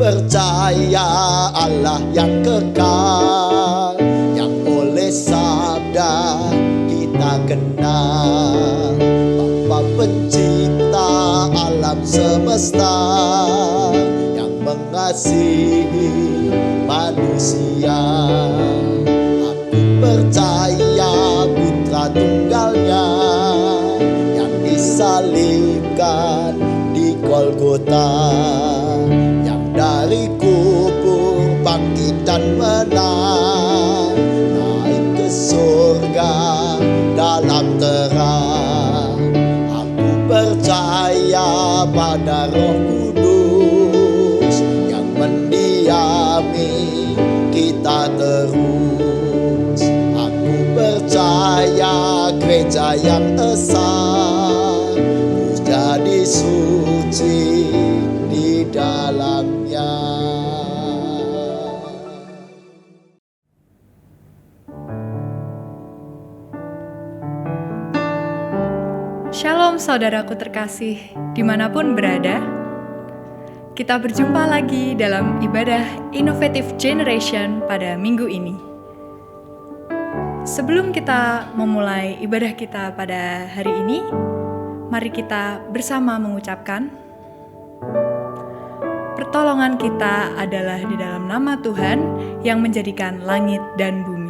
percaya Allah yang kekal, yang oleh sabda kita kenal. Bapa pencipta alam semesta, yang mengasihi manusia. Aku percaya putra tunggalnya yang disalibkan di Golgota, yang dari kubur bangkit dan menang, naik ke surga dalam terang. Aku percaya pada Roh Kudus yang mendiami kita terus. Aku percaya gereja yang esa, ku jadi suci di dalamnya. Shalom saudaraku terkasih, dimanapun berada. Kita berjumpa lagi dalam ibadah Innovative Generation pada minggu ini. Sebelum kita memulai ibadah kita pada hari ini, mari kita bersama mengucapkan, pertolongan kita adalah di dalam nama Tuhan yang menjadikan langit dan bumi.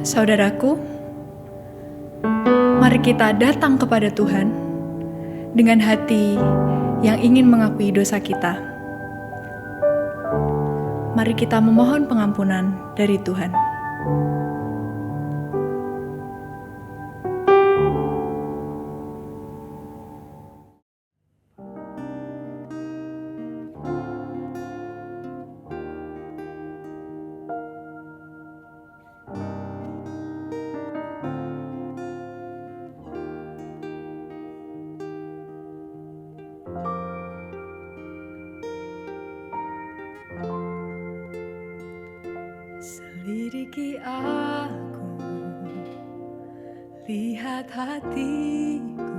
Saudaraku, mari kita datang kepada Tuhan dengan hati yang ingin mengakui dosa kita. Mari kita memohon pengampunan dari Tuhan. Selidiki aku, lihat hatiku,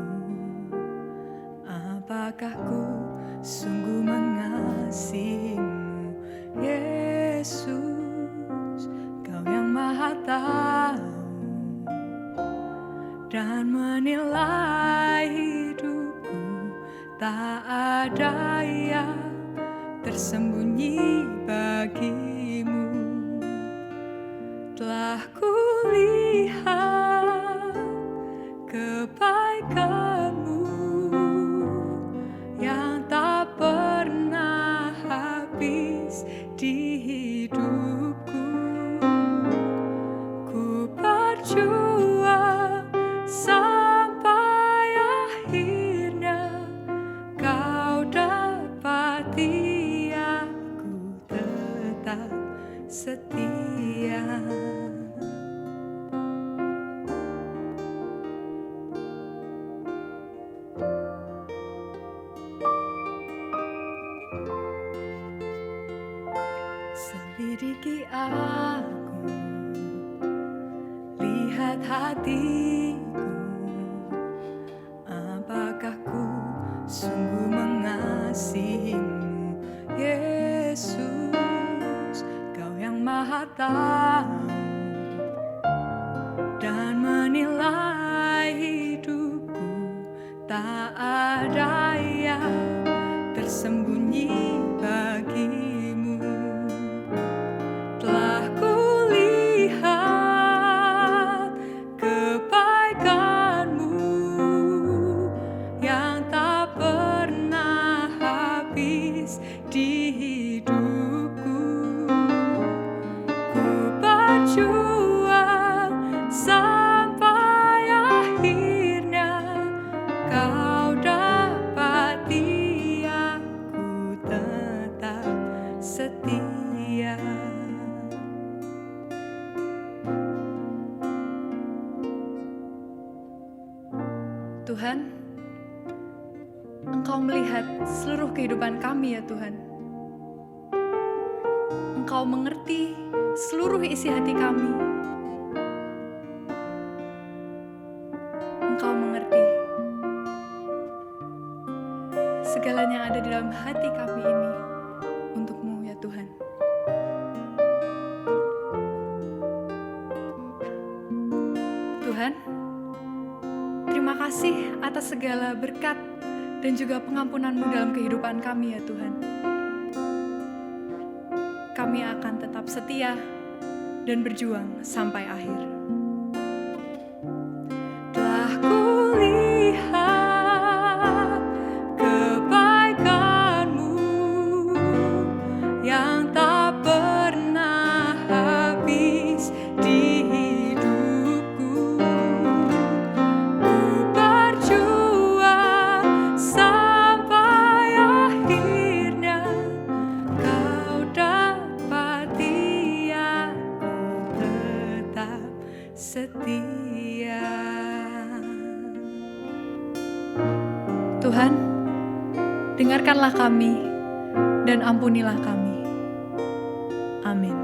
apakah ku sungguh mengasihimu, Yesus, Kau yang Maha Tahu dan menilai hidupku, tak ada yang tersembunyi bagimu. Telah kulihat kebaikan-Mu yang tak pernah habis di hidupku. Ku berjuang sampai akhirnya Kau dapati aku tetap setia. Selidiki aku, lihat hatiku, apakah ku sungguh mengasihimu, Yesus, Kau yang Maha Tahu dan menilai hidupku, tak ada yang tersembunyi bagimu. Telah kulihat kebaikan-Mu yang tak pernah habis di hidupku. Ku berjuang sampai akhirnya Kau dapati aku tetap setia. Tuhan, Engkau melihat seluruh kehidupan kami ya Tuhan. Engkau mengerti seluruh isi hati kami. Engkau mengerti segalanya yang ada di dalam hati kami ini untuk-Mu ya Tuhan. Tuhan, terima kasih atas segala berkat dan juga pengampunan-Mu dalam kehidupan kami ya Tuhan. Kami akan tetap setia dan berjuang sampai akhir. Telah kulihat kebaikan-Mu yang tak pernah habis di hidupku. Ku berjuang sampai akhirnya Kau dapati aku tetap setia. Tuhan, dengarkanlah kami dan ampunilah kami. Amin.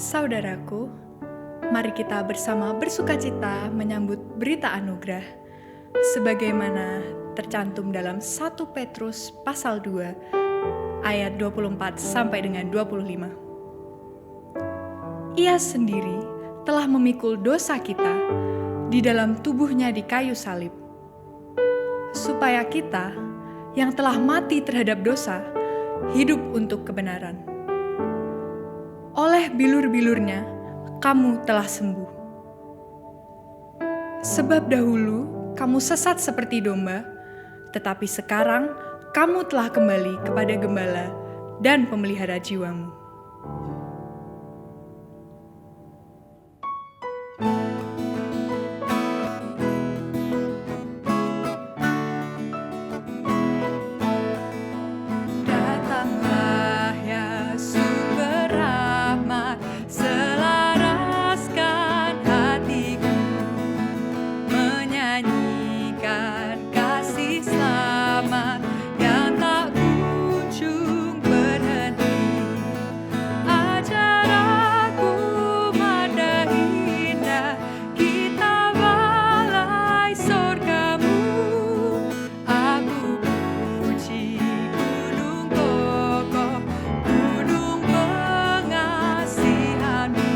Saudaraku, mari kita bersama bersukacita menyambut berita anugerah sebagaimana tercantum dalam 1 Petrus pasal 2 ayat 24 sampai dengan 25. Ia sendiri telah memikul dosa kita di dalam tubuhnya di kayu salib, supaya kita yang telah mati terhadap dosa hidup untuk kebenaran. oleh bilur-bilurnya kamu telah sembuh. Sebab dahulu kamu sesat seperti domba, tetapi sekarang kamu telah kembali kepada gembala dan pemelihara jiwamu. Datanglah Yesus berrahmat, selaraskan hatiku, menyanyikan kasih selamat yang tak kunjung berhenti. Ajar aku mada indah, kita balai sorgamu. Aku puji gunung kokoh, gunung pengasihanmu.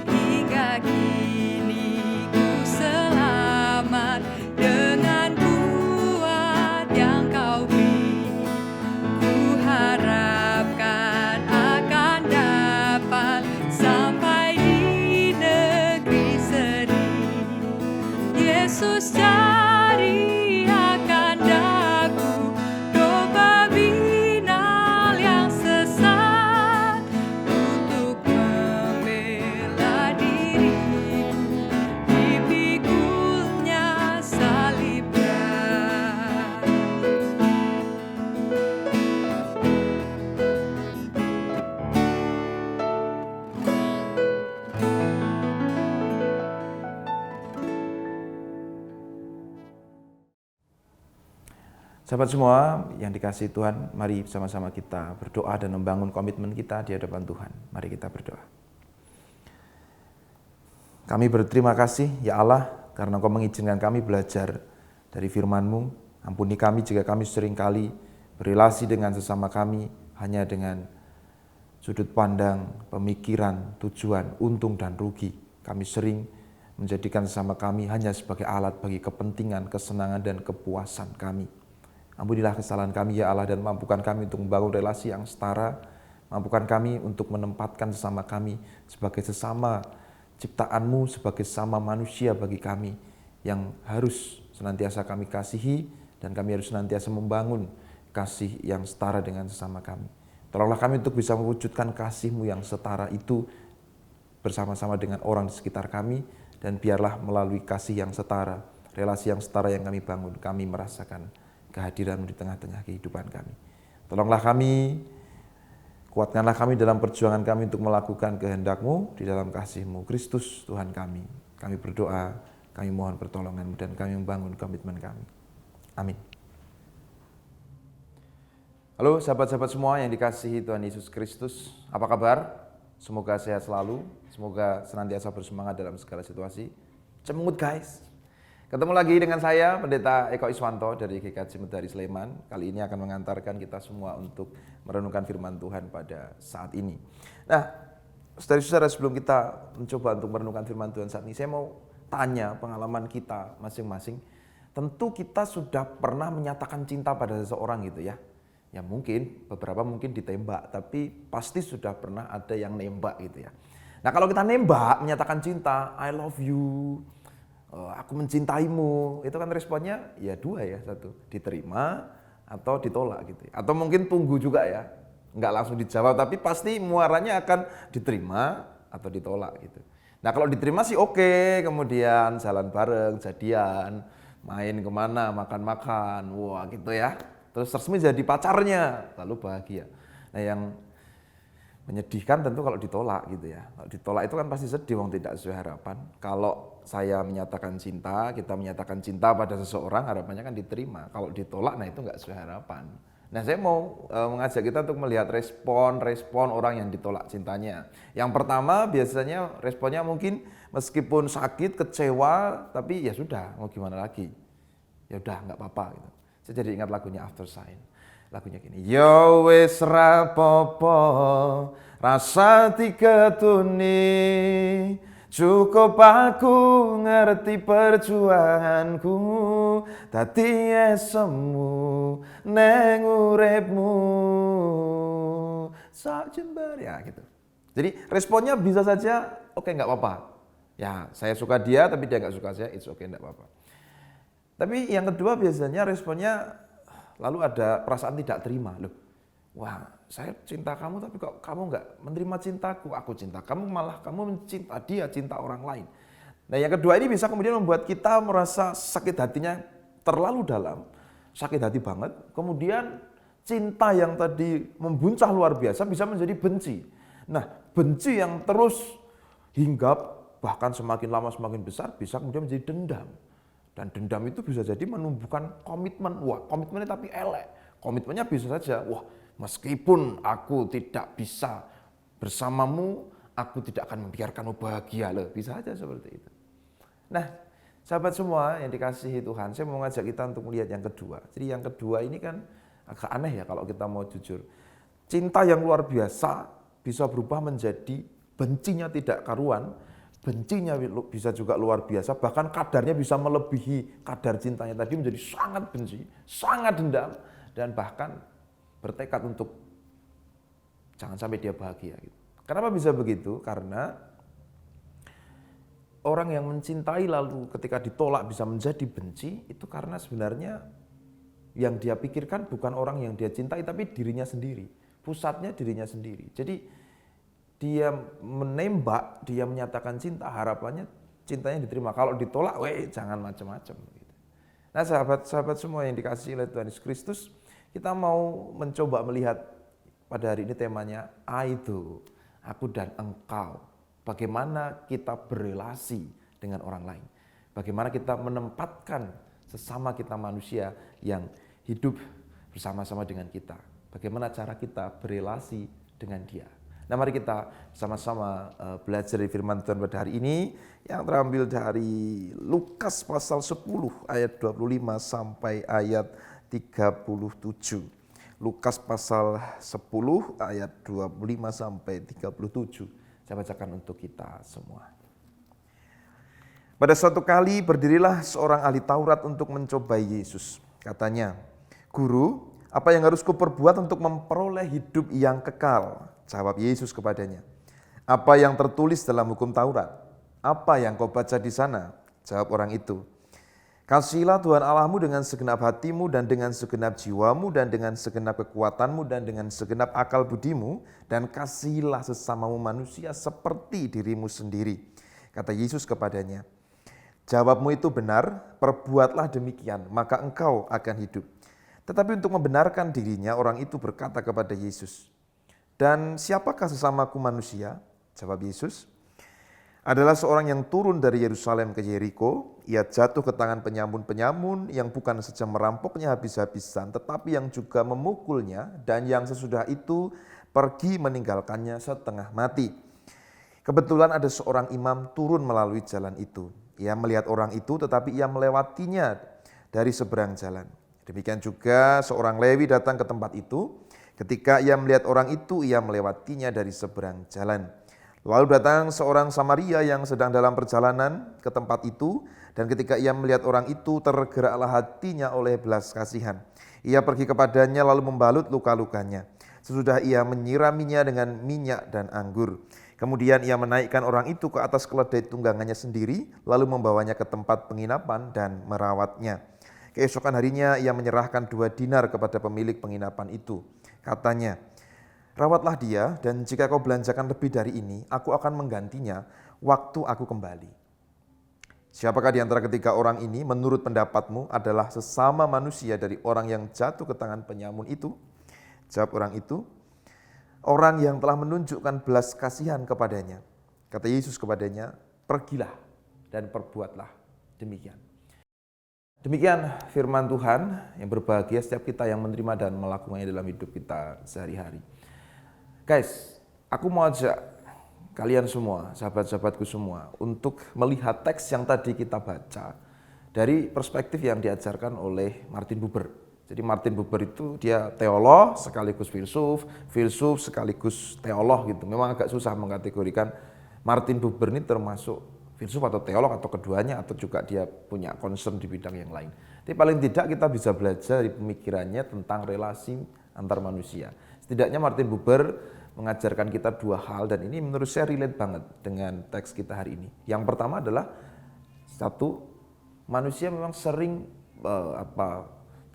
Hingga kini ku selamat dengan kuat yang kau beri. Ku harapkan akan dapat sampai di negeri seri. Yesus cari akan daku, domba binal yang sesat, untuk membela diriku, dipikulnya salib berat. Sahabat semua yang dikasihi Tuhan, mari sama-sama kita berdoa dan membangun komitmen kita di hadapan Tuhan. Mari kita berdoa. Kami berterima kasih, ya Allah, karena Engkau mengizinkan kami belajar dari firman-Mu. Ampuni kami jika kami seringkali berelasi dengan sesama kami hanya dengan sudut pandang, pemikiran, tujuan, untung dan rugi. Kami sering menjadikan sesama kami hanya sebagai alat bagi kepentingan, kesenangan, dan kepuasan kami. Ampunilah kesalahan kami, ya Allah, dan mampukan kami untuk membangun relasi yang setara. Mampukan kami untuk menempatkan sesama kami sebagai sesama ciptaan-Mu, sebagai sesama manusia bagi kami yang harus senantiasa kami kasihi, dan kami harus senantiasa membangun kasih yang setara dengan sesama kami. Tolonglah kami untuk bisa mewujudkan kasih-Mu yang setara itu bersama-sama dengan orang di sekitar kami, dan biarlah melalui kasih yang setara, relasi yang setara yang kami bangun, kami merasakan kehadiran-Mu di tengah-tengah kehidupan kami. Tolonglah kami, kuatkanlah kami dalam perjuangan kami untuk melakukan kehendak-Mu di dalam kasih-Mu, Kristus Tuhan kami. Kami berdoa, kami mohon pertolongan-Mu, dan kami membangun komitmen kami. Amin. Halo sahabat-sahabat semua yang dikasihi Tuhan Yesus Kristus, apa kabar? Semoga sehat selalu, semoga senantiasa bersemangat dalam segala situasi. Cemungut guys! Ketemu lagi dengan saya, Pendeta Eko Iswanto dari GKJ Medari Sleman. Kali ini akan mengantarkan kita semua untuk merenungkan firman Tuhan pada saat ini. Nah, saudara-saudara, sebelum kita mencoba untuk merenungkan firman Tuhan saat ini, saya mau tanya pengalaman kita masing-masing. Tentu kita sudah pernah menyatakan cinta pada seseorang gitu ya. Ya mungkin, beberapa mungkin ditembak, tapi pasti sudah pernah ada yang nembak gitu ya. Nah kalau kita nembak, menyatakan cinta, I love you, aku mencintaimu, itu kan responnya ya dua ya, satu diterima atau ditolak gitu. Atau mungkin tunggu juga ya, nggak langsung dijawab, tapi pasti muaranya akan diterima atau ditolak gitu. Nah kalau diterima sih oke, kemudian jalan bareng, jadian, main kemana, makan-makan, wah gitu ya. Terus resmi jadi pacarnya, lalu bahagia. Nah yang menyedihkan tentu kalau ditolak gitu ya. Kalau ditolak itu kan pasti sedih, wong tidak sesuai harapan. Kalau saya menyatakan cinta, kita menyatakan cinta pada seseorang, harapannya kan diterima. Kalau ditolak, nah itu nggak sesuai harapan. Nah saya mau mengajak kita untuk melihat respon orang yang ditolak cintanya. Yang pertama biasanya responnya mungkin meskipun sakit, kecewa, tapi ya sudah, mau gimana lagi. Ya udah nggak apa-apa gitu. Saya jadi ingat lagunya After Sign. Lagunya gini, yo wis rapopo rasa diketuni, Cukup aku ngerti perjuanganku, dadi esemu neng uripmu. Sak jembar ya gitu. Jadi responnya bisa saja, oke nggak apa-apa. Ya saya suka dia tapi dia nggak suka saya, it's okay nggak apa-apa. Tapi yang kedua biasanya responnya lalu ada perasaan tidak terima. Loh, wah saya cinta kamu tapi kok kamu nggak menerima cintaku, aku cinta kamu malah kamu mencinta dia, cinta orang lain. Nah yang kedua ini bisa kemudian membuat kita merasa sakit hatinya terlalu dalam, sakit hati banget. Kemudian cinta yang tadi membuncah luar biasa bisa menjadi benci. Nah benci yang terus hinggap bahkan semakin lama semakin besar bisa kemudian menjadi dendam. Dan dendam itu bisa jadi menumbuhkan komitmen. Wah, komitmennya tapi elek. Komitmennya bisa saja, wah meskipun aku tidak bisa bersamamu, aku tidak akan membiarkanmu bahagia. Loh, bisa saja seperti itu. Nah, sahabat semua yang dikasihi Tuhan, saya mau ngajak kita untuk melihat yang kedua. Jadi yang kedua ini kan agak aneh ya kalau kita mau jujur. Cinta yang luar biasa bisa berubah menjadi bencinya tidak karuan. Bencinya bisa juga luar biasa, bahkan kadarnya bisa melebihi kadar cintanya tadi menjadi sangat benci, sangat dendam, dan bahkan bertekad untuk jangan sampai dia bahagia. Kenapa bisa begitu? Karena orang yang mencintai lalu ketika ditolak bisa menjadi benci, itu karena sebenarnya yang dia pikirkan bukan orang yang dia cintai, tapi dirinya sendiri, pusatnya dirinya sendiri. Jadi dia menembak, dia menyatakan cinta, harapannya cintanya diterima. Kalau ditolak, jangan macam-macam. Nah sahabat-sahabat semua yang dikasihi oleh Tuhan Yesus Kristus, kita mau mencoba melihat pada hari ini temanya Aido, aku dan engkau. Bagaimana kita berelasi dengan orang lain. Bagaimana kita menempatkan sesama kita manusia yang hidup bersama-sama dengan kita. Bagaimana cara kita berelasi dengan dia. Nah mari kita sama-sama belajar dari firman Tuhan pada hari ini yang terambil dari Lukas pasal 10 ayat 25 sampai ayat 37. Lukas pasal 10 ayat 25 sampai 37. Saya bacakan untuk kita semua. Pada suatu kali berdirilah seorang ahli Taurat untuk mencobai Yesus. Katanya, "Guru, apa yang harus kuperbuat untuk memperoleh hidup yang kekal?" Jawab Yesus kepadanya, "Apa yang tertulis dalam hukum Taurat? Apa yang kau baca di sana?" Jawab orang itu, "Kasihilah Tuhan Allahmu dengan segenap hatimu dan dengan segenap jiwamu dan dengan segenap kekuatanmu dan dengan segenap akal budimu, dan kasihilah sesamamu manusia seperti dirimu sendiri." Kata Yesus kepadanya, "Jawabmu itu benar, perbuatlah demikian, maka engkau akan hidup." Tetapi untuk membenarkan dirinya, orang itu berkata kepada Yesus, "Dan siapakah sesamaku manusia?" Jawab Yesus, "Adalah seorang yang turun dari Yerusalem ke Yeriko. Ia jatuh ke tangan penyamun-penyamun yang bukan saja merampoknya habis-habisan, tetapi yang juga memukulnya, dan yang sesudah itu pergi meninggalkannya setengah mati. Kebetulan ada seorang imam turun melalui jalan itu. Ia melihat orang itu, tetapi ia melewatinya dari seberang jalan. Demikian juga seorang Lewi datang ke tempat itu. Ketika ia melihat orang itu, ia melewatinya dari seberang jalan. Lalu datang seorang Samaria yang sedang dalam perjalanan ke tempat itu, dan ketika ia melihat orang itu, tergeraklah hatinya oleh belas kasihan. Ia pergi kepadanya lalu membalut luka-lukanya. Sesudah ia menyiraminya dengan minyak dan anggur. Kemudian ia menaikkan orang itu ke atas keledai tunggangannya sendiri, lalu membawanya ke tempat penginapan dan merawatnya. Keesokan harinya ia menyerahkan 2 dinar kepada pemilik penginapan itu. Katanya, "Rawatlah dia, dan jika kau belanjakan lebih dari ini, aku akan menggantinya waktu aku kembali." Siapakah di antara ketiga orang ini menurut pendapatmu adalah sesama manusia dari orang yang jatuh ke tangan penyamun itu? Jawab orang itu, "Orang yang telah menunjukkan belas kasihan kepadanya." Kata Yesus kepadanya, "Pergilah dan perbuatlah demikian." Demikian firman Tuhan, yang berbahagia setiap kita yang menerima dan melakukannya dalam hidup kita sehari-hari. Guys, aku mau ajak kalian semua, sahabat-sahabatku semua, untuk melihat teks yang tadi kita baca dari perspektif yang diajarkan oleh Martin Buber. Jadi Martin Buber itu dia teolog sekaligus filsuf sekaligus teolog gitu. Memang agak susah mengkategorikan Martin Buber ini termasuk filsuf atau teolog atau keduanya, atau juga dia punya concern di bidang yang lain. Tapi paling tidak kita bisa belajar dari pemikirannya tentang relasi antar manusia. Setidaknya Martin Buber mengajarkan kita dua hal, dan ini menurut saya relate banget dengan teks kita hari ini. Yang pertama adalah satu, manusia memang sering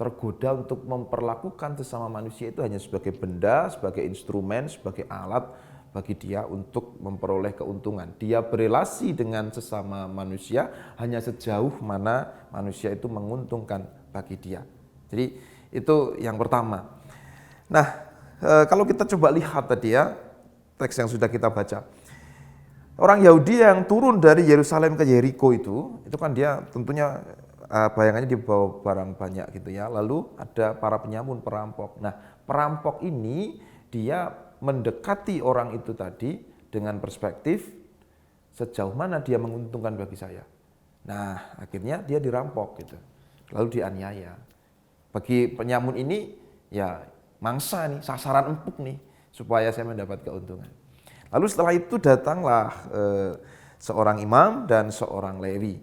tergoda untuk memperlakukan sesama manusia itu hanya sebagai benda, sebagai instrumen, sebagai alat bagi dia untuk memperoleh keuntungan. Dia berelasi dengan sesama manusia hanya sejauh mana manusia itu menguntungkan bagi dia. Jadi itu yang pertama. Nah, kalau kita coba lihat tadi ya, teks yang sudah kita baca. Orang Yahudi yang turun dari Yerusalem ke Yeriko itu kan dia tentunya bayangannya dibawa barang banyak gitu ya. Lalu ada para penyamun, perampok. Nah, perampok ini dia mendekati orang itu tadi dengan perspektif sejauh mana dia menguntungkan bagi saya. Nah, akhirnya dia dirampok gitu. Lalu dianiaya. Bagi penyamun ini ya mangsa nih, sasaran empuk nih supaya saya mendapat keuntungan. Lalu setelah itu datanglah seorang imam dan seorang Lewi.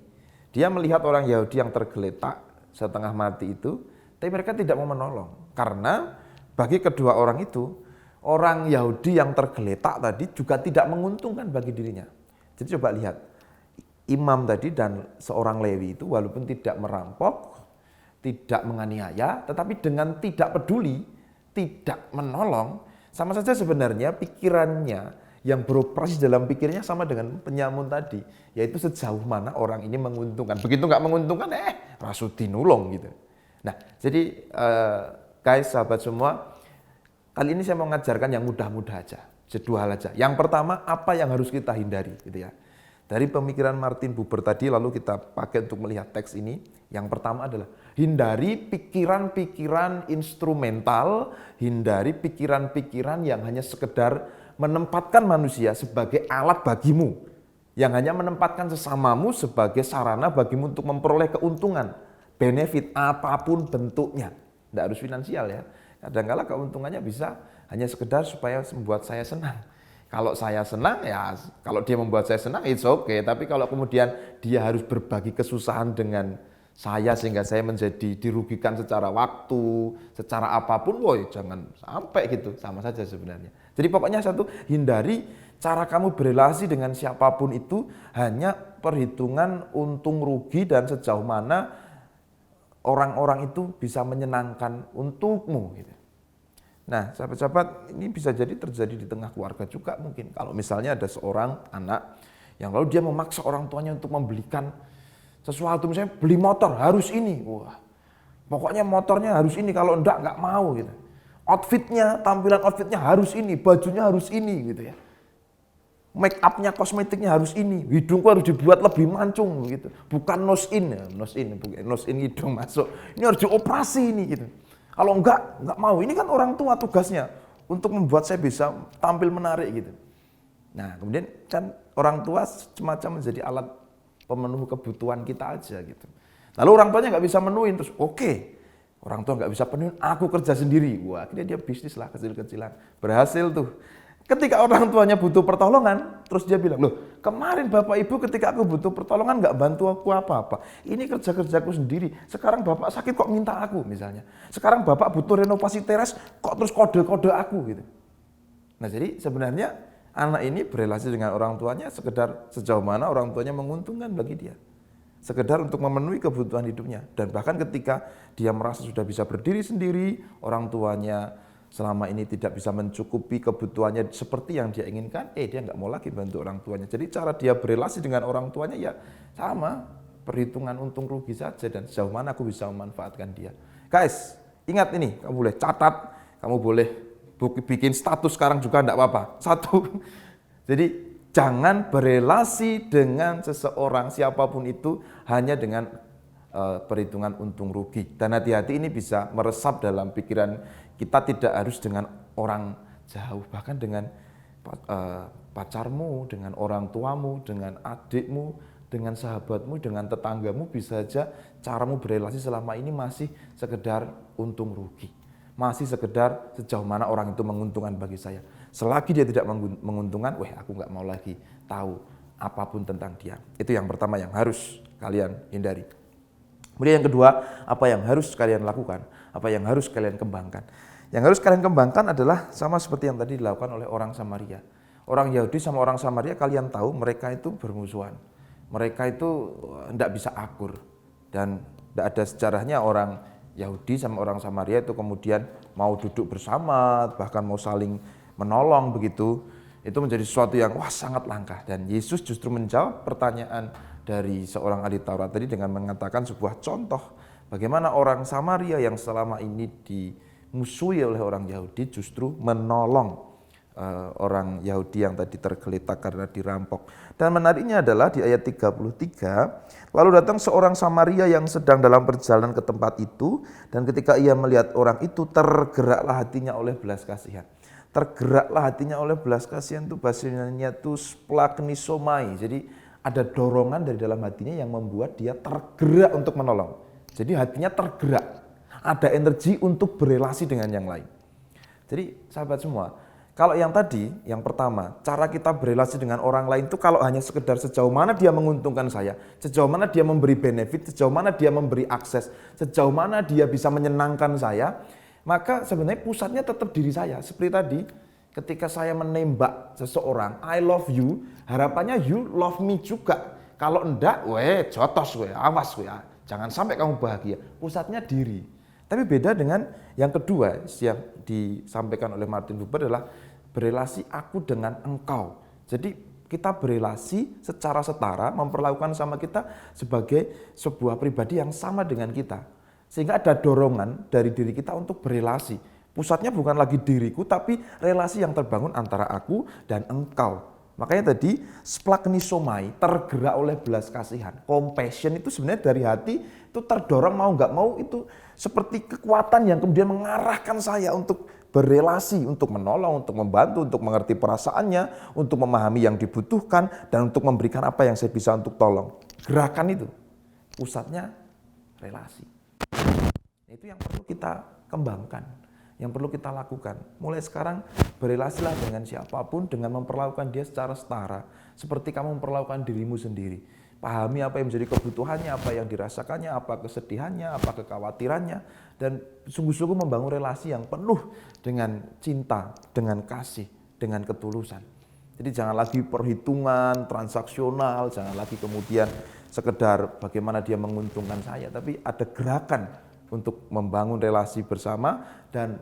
Dia melihat orang Yahudi yang tergeletak setengah mati itu, tapi mereka tidak mau menolong. Karena bagi kedua orang itu, orang Yahudi yang tergeletak tadi juga tidak menguntungkan bagi dirinya. Jadi coba lihat, imam tadi dan seorang Lewi itu walaupun tidak merampok, tidak menganiaya, tetapi dengan tidak peduli, tidak menolong, sama saja sebenarnya pikirannya yang beroperasi dalam pikirnya sama dengan penyamun tadi, yaitu sejauh mana orang ini menguntungkan. Begitu nggak menguntungkan, rasuti nulung gitu. Nah, jadi guys, sahabat semua, kali ini saya mau mengajarkan yang mudah-mudah aja, dua hal aja. Yang pertama, apa yang harus kita hindari, gitu ya. Dari pemikiran Martin Buber tadi, lalu kita pakai untuk melihat teks ini. Yang pertama adalah hindari pikiran-pikiran instrumental, hindari pikiran-pikiran yang hanya sekedar menempatkan manusia sebagai alat bagimu, yang hanya menempatkan sesamamu sebagai sarana bagimu untuk memperoleh keuntungan, benefit apapun bentuknya. Tidak harus finansial ya. Kadang-kala keuntungannya bisa hanya sekedar supaya membuat saya senang. Kalau saya senang ya, kalau dia membuat saya senang it's okay. Tapi kalau kemudian dia harus berbagi kesusahan dengan saya sehingga saya menjadi dirugikan secara waktu, secara apapun, woi jangan sampai gitu, sama saja sebenarnya. Jadi pokoknya satu, hindari cara kamu berelasi dengan siapapun itu hanya perhitungan untung rugi dan sejauh mana orang-orang itu bisa menyenangkan untukmu gitu. Nah, sahabat-sahabat, ini bisa jadi terjadi di tengah keluarga juga mungkin. Kalau misalnya ada seorang anak yang lalu dia memaksa orang tuanya untuk membelikan sesuatu, misalnya beli motor harus ini, wah, pokoknya motornya harus ini, kalau enggak mau gitu. Outfitnya, tampilan outfitnya harus ini, bajunya harus ini gitu ya. Make upnya, kosmetiknya harus ini, hidungku harus dibuat lebih mancung gitu. Bukan nose in hidung masuk. Ini harus dioperasi ini gitu. Kalau enggak mau. Ini kan orang tua tugasnya untuk membuat saya bisa tampil menarik gitu. Nah, kemudian kan orang tua semacam menjadi alat pemenuh kebutuhan kita aja gitu. Lalu orang tuanya nggak bisa menuhin, terus oke. Orang tua nggak bisa penuhin, aku kerja sendiri. Wah, akhirnya dia bisnis lah kecil-kecilan. Berhasil tuh. Ketika orang tuanya butuh pertolongan, terus dia bilang, loh kemarin bapak ibu ketika aku butuh pertolongan nggak bantu aku apa-apa. Ini kerja-kerjaku sendiri. Sekarang bapak sakit kok minta aku misalnya. Sekarang bapak butuh renovasi teras, kok terus kode-kode aku gitu. Nah jadi sebenarnya anak ini berelasi dengan orang tuanya sekedar sejauh mana orang tuanya menguntungkan bagi dia. Sekedar untuk memenuhi kebutuhan hidupnya. Dan bahkan ketika dia merasa sudah bisa berdiri sendiri, orang tuanya selama ini tidak bisa mencukupi kebutuhannya seperti yang dia inginkan, dia nggak mau lagi bantu orang tuanya. Jadi cara dia berelasi dengan orang tuanya ya sama, perhitungan untung rugi saja dan sejauh mana aku bisa memanfaatkan dia. Guys, ingat ini, kamu boleh catat, kamu boleh bikin status sekarang juga enggak apa-apa. Satu, jadi jangan berelasi dengan seseorang siapapun itu hanya dengan perhitungan untung rugi. Dan hati-hati ini bisa meresap dalam pikiran kita, tidak harus dengan orang jauh, bahkan dengan pacarmu, dengan orang tuamu, dengan adikmu, dengan sahabatmu, dengan tetanggamu, bisa saja caramu berelasi selama ini masih sekedar untung rugi. Masih sekedar sejauh mana orang itu menguntungkan bagi saya. Selagi dia tidak menguntungkan, aku nggak mau lagi tahu apapun tentang dia. Itu yang pertama yang harus kalian hindari. Kemudian yang kedua, apa yang harus kalian lakukan, apa yang harus kalian kembangkan. Yang harus kalian kembangkan adalah sama seperti yang tadi dilakukan oleh orang Samaria. Orang Yahudi sama orang Samaria kalian tahu mereka itu bermusuhan. Mereka itu tidak bisa akur. Dan tidak ada sejarahnya orang Yahudi sama orang Samaria itu kemudian mau duduk bersama, bahkan mau saling menolong begitu. Itu menjadi sesuatu yang sangat langka. Dan Yesus justru menjawab pertanyaan dari seorang ahli Taurat tadi dengan mengatakan sebuah contoh bagaimana orang Samaria yang selama ini dimusuhi oleh orang Yahudi justru menolong orang Yahudi yang tadi tergeletak karena dirampok. Dan menariknya adalah di ayat 33, lalu datang seorang Samaria yang sedang dalam perjalanan ke tempat itu, dan ketika ia melihat orang itu tergeraklah hatinya oleh belas kasihan. Tergeraklah hatinya oleh belas kasihan itu bahasanya itu splagnisomai. Jadi ada dorongan dari dalam hatinya yang membuat dia tergerak untuk menolong. Jadi hatinya tergerak, ada energi untuk berelasi dengan yang lain. Jadi sahabat semua, kalau yang tadi, yang pertama, cara kita berelasi dengan orang lain itu kalau hanya sekedar sejauh mana dia menguntungkan saya, sejauh mana dia memberi benefit, sejauh mana dia memberi akses, sejauh mana dia bisa menyenangkan saya, maka sebenarnya pusatnya tetap diri saya. Seperti tadi, ketika saya menembak seseorang, I love you, harapannya you love me juga. Kalau enggak, jotos awas jangan sampai kamu bahagia. Pusatnya diri. Tapi beda dengan yang kedua yang disampaikan oleh Martin Buber adalah berelasi aku dengan engkau. Jadi kita berelasi secara setara, memperlakukan sama kita sebagai sebuah pribadi yang sama dengan kita. Sehingga ada dorongan dari diri kita untuk berelasi. Pusatnya bukan lagi diriku, tapi relasi yang terbangun antara aku dan engkau. Makanya tadi splagnisomai, tergerak oleh belas kasihan. Compassion itu sebenarnya dari hati, itu terdorong mau nggak mau, itu seperti kekuatan yang kemudian mengarahkan saya untuk berelasi, untuk menolong, untuk membantu, untuk mengerti perasaannya, untuk memahami yang dibutuhkan, dan untuk memberikan apa yang saya bisa untuk tolong. Gerakan itu, pusatnya relasi. Itu yang perlu kita kembangkan, yang perlu kita lakukan. Mulai sekarang berelasilah dengan siapapun dengan memperlakukan dia secara setara, seperti kamu memperlakukan dirimu sendiri. Pahami apa yang menjadi kebutuhannya, apa yang dirasakannya, apa kesedihannya, apa kekhawatirannya, dan sungguh-sungguh membangun relasi yang penuh dengan cinta, dengan kasih, dengan ketulusan. Jadi jangan lagi perhitungan transaksional, jangan lagi kemudian sekedar bagaimana dia menguntungkan saya, tapi ada gerakan untuk membangun relasi bersama dan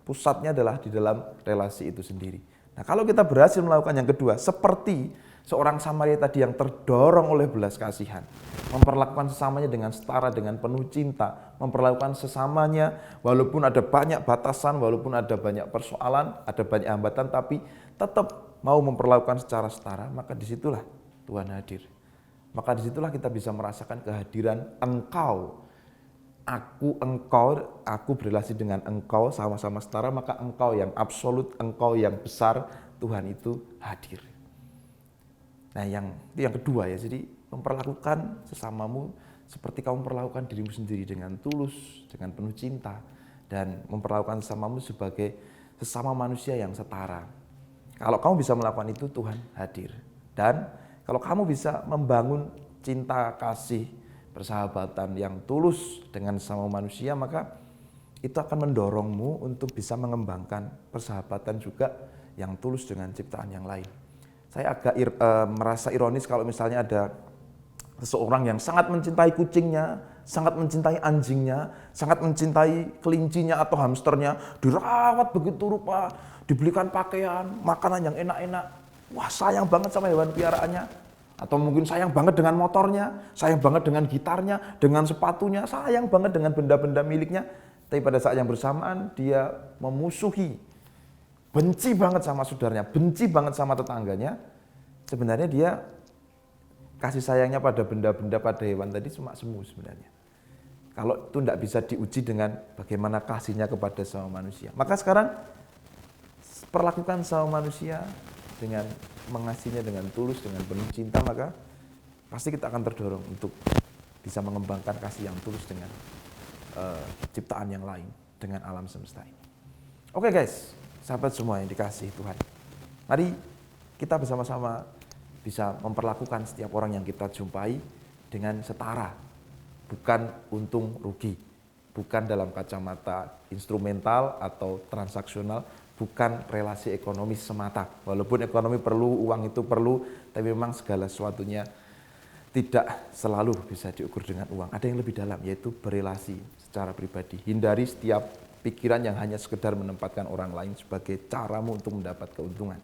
pusatnya adalah di dalam relasi itu sendiri. Nah, kalau kita berhasil melakukan yang kedua, seperti seorang Samaria tadi yang terdorong oleh belas kasihan, memperlakukan sesamanya dengan setara, dengan penuh cinta, memperlakukan sesamanya walaupun ada banyak batasan, walaupun ada banyak persoalan, ada banyak hambatan, tapi tetap mau memperlakukan secara setara, maka disitulah Tuhan hadir. Maka disitulah kita bisa merasakan kehadiran engkau. Aku berelasi dengan engkau sama-sama setara, maka engkau yang absolut, engkau yang besar, Tuhan itu hadir. Nah itu yang kedua ya, jadi memperlakukan sesamamu seperti kamu memperlakukan dirimu sendiri dengan tulus, dengan penuh cinta, dan memperlakukan sesamamu sebagai sesama manusia yang setara. Kalau kamu bisa melakukan itu, Tuhan hadir. Dan kalau kamu bisa membangun cinta, kasih, persahabatan yang tulus dengan sesama manusia, maka itu akan mendorongmu untuk bisa mengembangkan persahabatan juga yang tulus dengan ciptaan yang lain. Saya agak merasa ironis kalau misalnya ada seseorang yang sangat mencintai kucingnya, sangat mencintai anjingnya, sangat mencintai kelincinya atau hamsternya, dirawat begitu rupa, dibelikan pakaian, makanan yang enak-enak. Wah, sayang banget sama hewan piaraannya. Atau mungkin sayang banget dengan motornya, sayang banget dengan gitarnya, dengan sepatunya, sayang banget dengan benda-benda miliknya. Tapi pada saat yang bersamaan dia memusuhi, benci banget sama saudaranya, benci banget sama tetangganya. Sebenarnya dia kasih sayangnya pada benda-benda, pada hewan tadi cuma semu sebenarnya. Kalau itu tidak bisa diuji dengan bagaimana kasihnya kepada sama manusia. Maka sekarang perlakukan sama manusia dengan mengasihinya dengan tulus, dengan penuh cinta, maka pasti kita akan terdorong untuk bisa mengembangkan kasih yang tulus dengan ciptaan yang lain, dengan alam semesta ini. Oke guys, sahabat semua yang dikasihi Tuhan. Mari kita bersama-sama bisa memperlakukan setiap orang yang kita jumpai dengan setara, bukan untung rugi, bukan dalam kacamata instrumental atau transaksional, bukan relasi ekonomis semata. Walaupun ekonomi perlu, uang itu perlu, tapi memang segala sesuatunya tidak selalu bisa diukur dengan uang. Ada yang lebih dalam, yaitu berelasi secara pribadi. Hindari setiap pikiran yang hanya sekedar menempatkan orang lain sebagai caramu untuk mendapat keuntungan.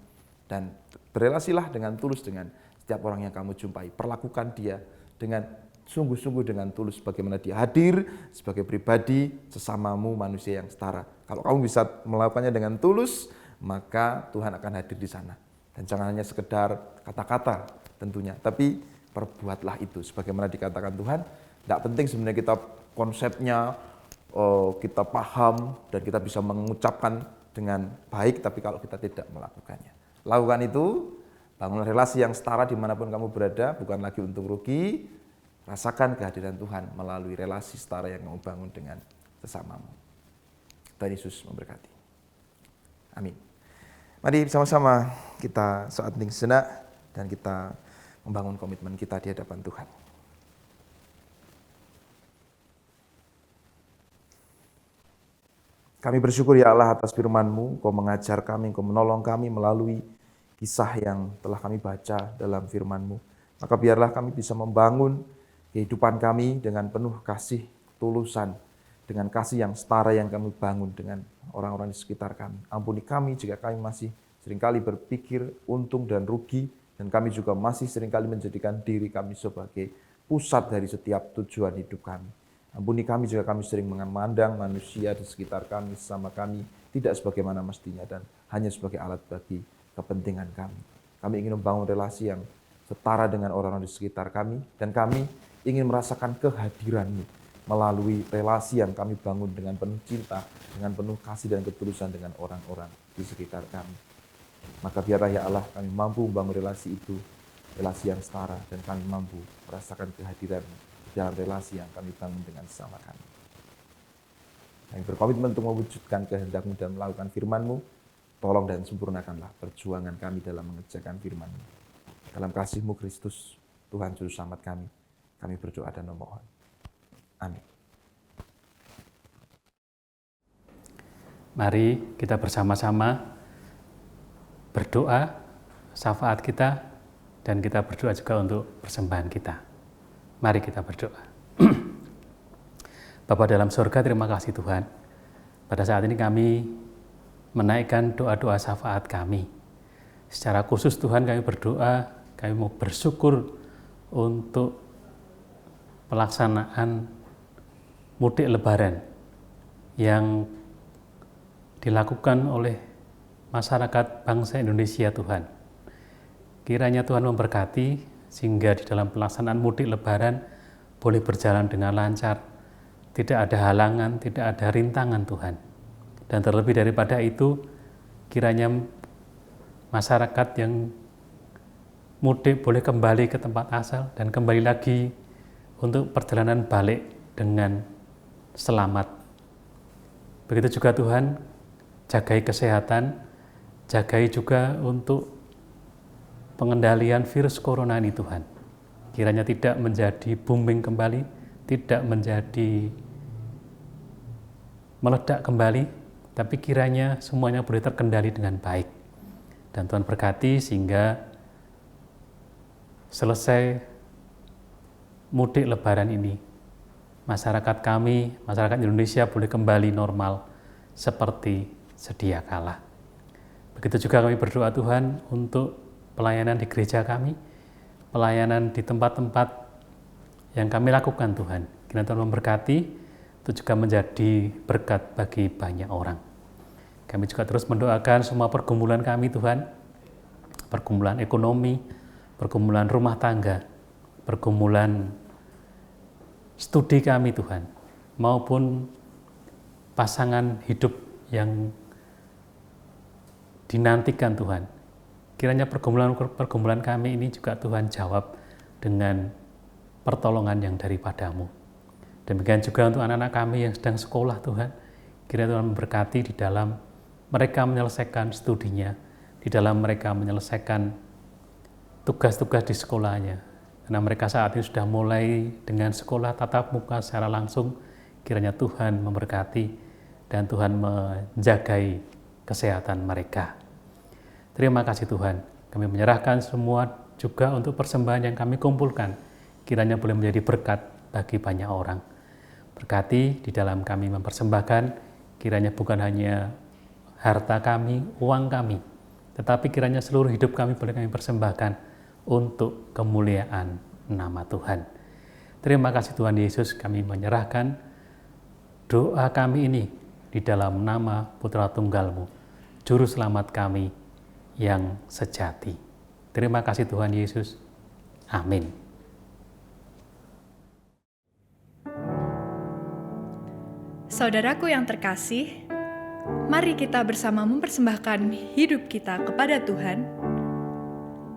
Dan berelasilah dengan tulus dengan setiap orang yang kamu jumpai. Perlakukan dia dengan sungguh-sungguh dengan tulus, bagaimana dia hadir sebagai pribadi sesamamu manusia yang setara. Kalau kamu bisa melakukannya dengan tulus, maka Tuhan akan hadir di sana. Dan jangan hanya sekedar kata-kata tentunya, tapi perbuatlah itu. Sebagaimana dikatakan Tuhan, tidak penting sebenarnya kita konsepnya, kita paham dan kita bisa mengucapkan dengan baik, tapi kalau kita tidak melakukannya. Lakukan itu, bangun relasi yang setara dimanapun kamu berada, bukan lagi untung rugi. Rasakan kehadiran Tuhan melalui relasi setara yang kamu bangun dengan sesamamu. Tuhan Yesus memberkati. Amin. Mari bersama-sama kita saat hening sejenak dan kita membangun komitmen kita di hadapan Tuhan. Kami bersyukur ya Allah atas firman-Mu, Engkau mengajar kami, Engkau menolong kami melalui kisah yang telah kami baca dalam firman-Mu. Maka biarlah kami bisa membangun kehidupan kami dengan penuh kasih, ketulusan, dengan kasih yang setara yang kami bangun dengan orang-orang di sekitar kami. Ampuni kami jika kami masih seringkali berpikir untung dan rugi, dan kami juga masih seringkali menjadikan diri kami sebagai pusat dari setiap tujuan hidup kami. Ampuni kami jika kami sering memandang manusia di sekitar kami, sesama kami, tidak sebagaimana mestinya dan hanya sebagai alat bagi kepentingan kami. Kami ingin membangun relasi yang setara dengan orang-orang di sekitar kami, dan kami ingin merasakan kehadiran-Mu melalui relasi yang kami bangun dengan penuh cinta, dengan penuh kasih dan ketulusan dengan orang-orang di sekitar kami. Maka biarlah ya Allah kami mampu membangun relasi itu, relasi yang setara, dan kami mampu merasakan kehadiran dalam relasi yang kami bangun dengan sesama kami. Kami berkomitmen untuk mewujudkan kehendak-Mu dan melakukan firman-Mu. Tolong dan sempurnakanlah perjuangan kami dalam mengerjakan firman-Mu. Dalam kasih-Mu Kristus, Tuhan Juru Selamat kami berdoa dan memohon. Amin. Mari kita bersama-sama berdoa, syafaat kita, dan kita berdoa juga untuk persembahan kita. Mari kita berdoa. Bapa dalam surga, terima kasih Tuhan. Pada saat ini kami menaikkan doa-doa syafaat kami. Secara khusus Tuhan kami berdoa, kami mau bersyukur untuk pelaksanaan mudik lebaran yang dilakukan oleh masyarakat bangsa Indonesia Tuhan. Kiranya Tuhan memberkati sehingga di dalam pelaksanaan mudik lebaran boleh berjalan dengan lancar, tidak ada halangan, tidak ada rintangan Tuhan. Dan terlebih daripada itu, kiranya masyarakat yang mudik boleh kembali ke tempat asal dan kembali lagi untuk perjalanan balik dengan selamat. Begitu juga Tuhan, jagai kesehatan, jagai juga untuk pengendalian virus corona ini Tuhan. Kiranya tidak menjadi booming kembali, tidak menjadi meledak kembali, tapi kiranya semuanya boleh terkendali dengan baik. Dan Tuhan berkati sehingga selesai mudik lebaran ini, masyarakat kami, masyarakat Indonesia boleh kembali normal seperti sedia kala. Begitu juga kami berdoa Tuhan untuk pelayanan di gereja kami, pelayanan di tempat-tempat yang kami lakukan Tuhan. Kiranya Tuhan memberkati, itu juga menjadi berkat bagi banyak orang. Kami juga terus mendoakan semua pergumulan kami Tuhan, pergumulan ekonomi, pergumulan rumah tangga, pergumulan studi kami Tuhan, maupun pasangan hidup yang dinantikan Tuhan. Kiranya pergumulan kami ini juga Tuhan jawab dengan pertolongan yang daripada-Mu. Demikian juga untuk anak-anak kami yang sedang sekolah Tuhan. Kiranya Tuhan memberkati di dalam mereka menyelesaikan studinya, di dalam mereka menyelesaikan tugas-tugas di sekolahnya. Karena mereka saat ini sudah mulai dengan sekolah tatap muka secara langsung, kiranya Tuhan memberkati dan Tuhan menjagai kesehatan mereka. Terima kasih Tuhan, kami menyerahkan semua juga untuk persembahan yang kami kumpulkan, kiranya boleh menjadi berkat bagi banyak orang. Berkati di dalam kami mempersembahkan, kiranya bukan hanya harta kami, uang kami, tetapi kiranya seluruh hidup kami boleh kami persembahkan untuk kemuliaan nama Tuhan. Terima kasih Tuhan Yesus, kami menyerahkan doa kami ini di dalam nama Putra Tunggal-Mu, Juru Selamat kami yang sejati. Terima kasih Tuhan Yesus. Amin. Saudaraku yang terkasih, mari kita bersama mempersembahkan hidup kita kepada Tuhan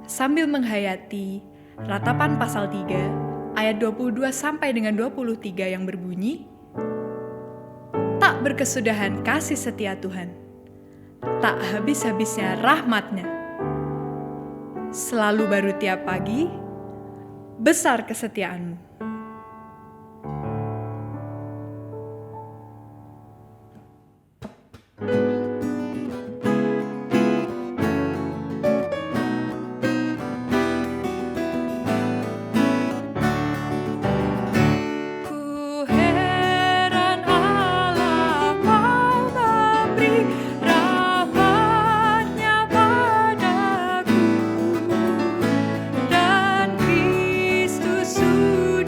sambil menghayati Ratapan pasal 3 ayat 22 sampai dengan 23 yang berbunyi, tak berkesudahan kasih setia Tuhan, tak habis-habisnya rahmat-Nya, selalu baru tiap pagi, besar kesetiaan-Mu. Sudah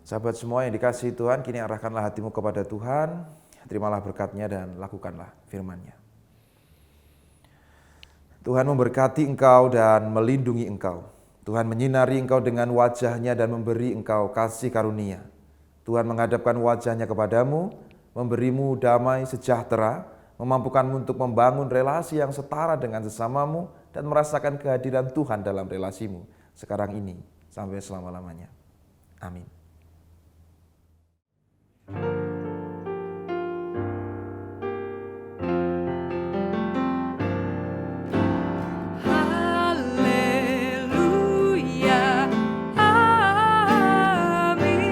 Sahabat semua yang dikasihi Tuhan, kini arahkanlah hatimu kepada Tuhan, terimalah berkat-Nya dan lakukanlah firman-Nya. Tuhan memberkati engkau dan melindungi engkau. Tuhan menyinari engkau dengan wajah-Nya dan memberi engkau kasih karunia. Tuhan menghadapkan wajah-Nya kepadamu, memberimu damai sejahtera, memampukanmu untuk membangun relasi yang setara dengan sesamamu dan merasakan kehadiran Tuhan dalam relasimu sekarang ini sampai selama-lamanya. Amin. Haleluya, amin. Haleluya, amin.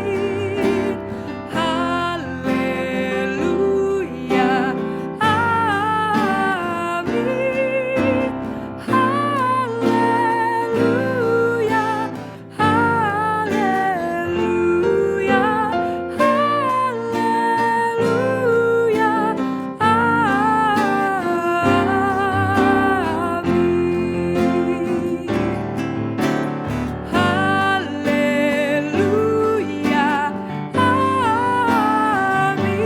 Haleluya, haleluya, haleluya, amin. Haleluya, amin. Haleluya, amin. Haleluya, haleluya, haleluya, amin.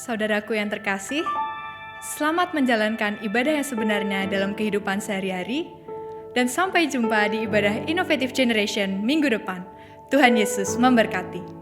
Saudaraku yang terkasih, selamat menjalankan ibadah yang sebenarnya dalam kehidupan sehari-hari, dan sampai jumpa di ibadah Innovative Generation minggu depan. Tuhan Yesus memberkati.